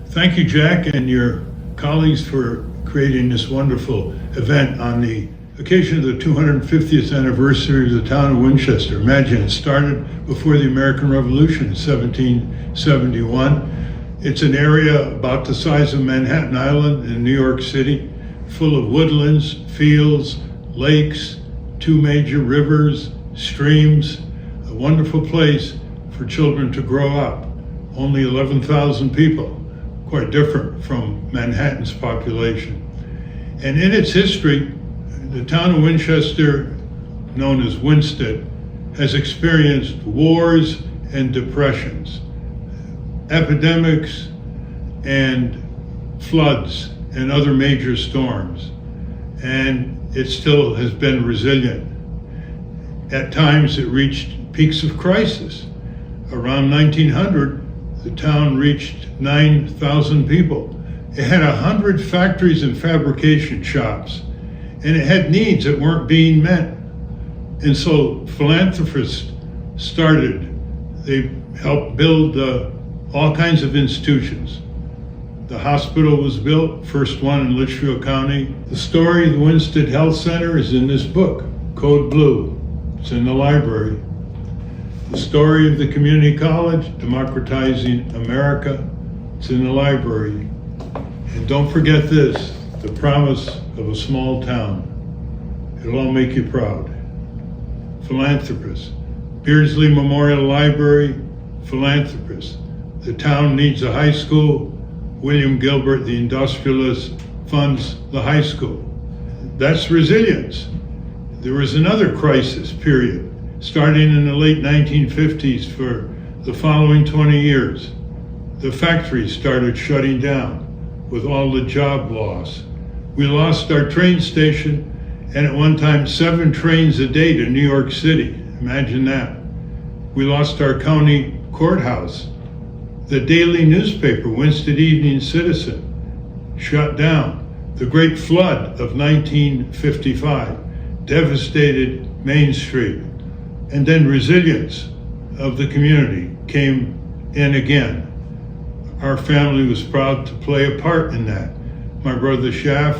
Thank you, Jack, and your colleagues for creating this wonderful event on the occasion of the 250th anniversary of the town of Winchester. Imagine, it started before the American Revolution in 1771. It's an area about the size of Manhattan Island in New York City, full of woodlands, fields, lakes, two major rivers, streams, a wonderful place for children to grow up. Only 11,000 people, quite different from Manhattan's population. And in its history, the town of Winchester, known as Winstead, has experienced wars and depressions, epidemics and floods and other major storms. And it still has been resilient. At times it reached peaks of crisis. Around 1900, the town reached 9,000 people. It had 100 factories and fabrication shops, and it had needs that weren't being met. And so philanthropists started. They helped build all kinds of institutions. The hospital was built, first one in Litchfield County. The story of the Winsted Health Center is in this book, Code Blue. It's in the library. The story of the community college, Democratizing America, it's in the library. And don't forget this, the promise of a small town. It'll all make you proud. Philanthropists, Beardsley Memorial Library, philanthropists. The town needs a high school. William Gilbert, the industrialist, funds the high school. That's resilience. There was another crisis period, starting in the late 1950s for the following 20 years. The factories started shutting down with all the job loss. We lost our train station, and at one time 7 trains a day to New York City. Imagine that. We lost our county courthouse. The daily newspaper, Winsted Evening Citizen, shut down. The Great Flood of 1955 devastated Main Street. And then resilience of the community came in again. Our family was proud to play a part in that. My brother Schaff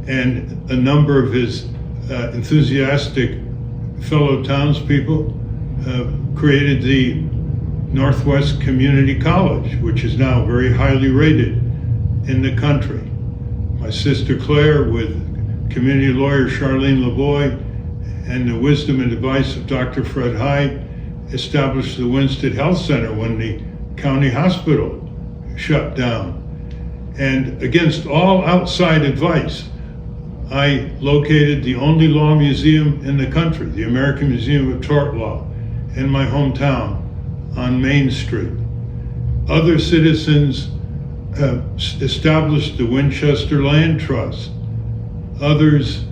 and a number of his enthusiastic fellow townspeople created the Northwest Community College, which is now very highly rated in the country. My sister Claire, with community lawyer Charlene Lavoie and the wisdom and advice of Dr. Fred Hyde, established the Winsted Health Center when the county hospital shut down. And against all outside advice, I located the only law museum in the country, the American Museum of Tort Law, in my hometown on Main Street. Other citizens established the Winchester Land Trust. Others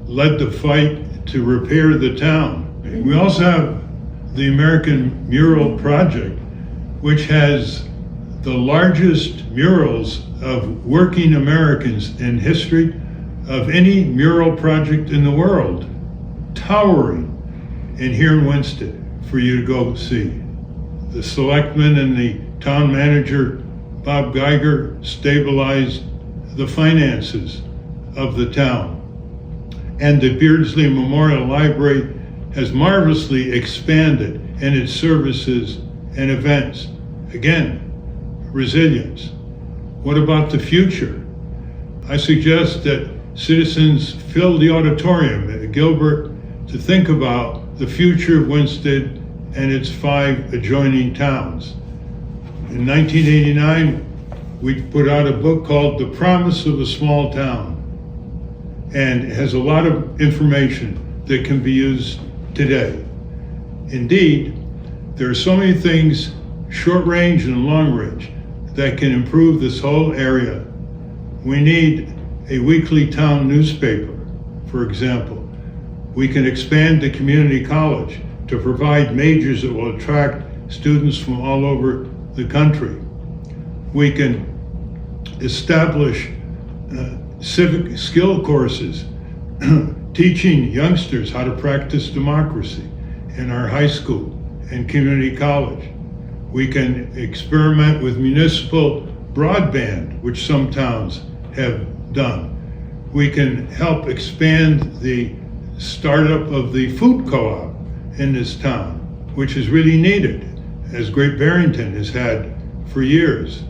led the fight to repair the town. We also have the American Mural Project, which has the largest murals of working Americans in history of any mural project in the world, towering, and here in Winsted for you to go see. The selectmen and the town manager, Bob Geiger, stabilized the finances of the town. And the Beardsley Memorial Library has marvelously expanded in its services and events. Again, resilience. What about the future? I suggest that citizens fill the auditorium at Gilbert to think about the future of Winsted and its 5 adjoining towns. In 1989, we put out a book called The Promise of a Small Town, and it has a lot of information that can be used today. Indeed, there are so many things, short range and long range, that can improve this whole area. We need a weekly town newspaper, for example. We can expand the community college to provide majors that will attract students from all over the country. We can establish civic skill courses, teaching youngsters how to practice democracy in our high school and community college. We can experiment with municipal broadband, which some towns have done. We can help expand the startup of the food co-op in this town, which is really needed, as Great Barrington has had for years.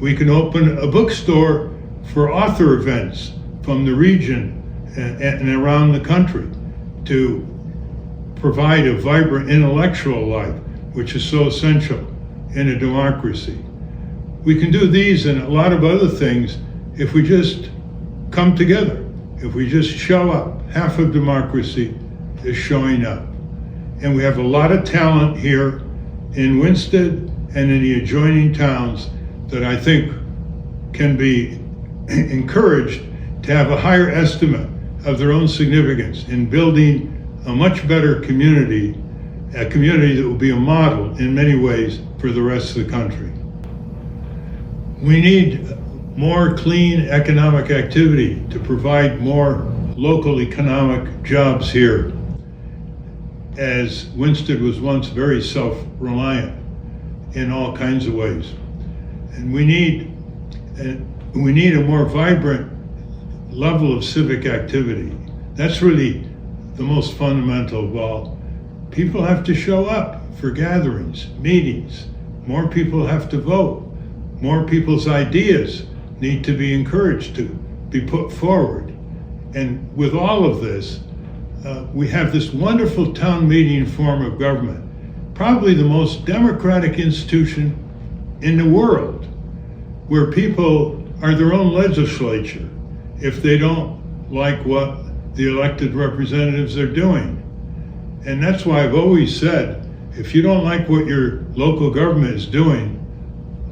We can open a bookstore for author events from the region and around the country to provide a vibrant intellectual life, which is so essential in a democracy. We can do these and a lot of other things if we just come together, if we just show up. Half of democracy is showing up. And we have a lot of talent here in Winstead and in the adjoining towns that I think can be encouraged to have a higher estimate of their own significance in building a much better community, a community that will be a model in many ways for the rest of the country. We need more clean economic activity to provide more local economic jobs here, as Winsted was once very self-reliant in all kinds of ways. And we need a more vibrant level of civic activity. That's really the most fundamental of all. People have to show up for gatherings, meetings. More people have to vote. More people's ideas need to be encouraged to be put forward. And with all of this, we have this wonderful town meeting form of government, probably the most democratic institution in the world, where people are their own legislature if they don't like what the elected representatives are doing. And that's why I've always said, if you don't like what your local government is doing,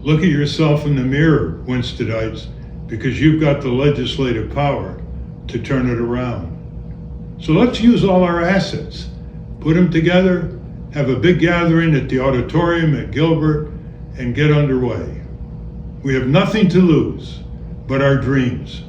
look at yourself in the mirror, Winstedites, because you've got the legislative power to turn it around. So let's use all our assets, put them together, have a big gathering at the auditorium at Gilbert, and get underway. We have nothing to lose but our dreams.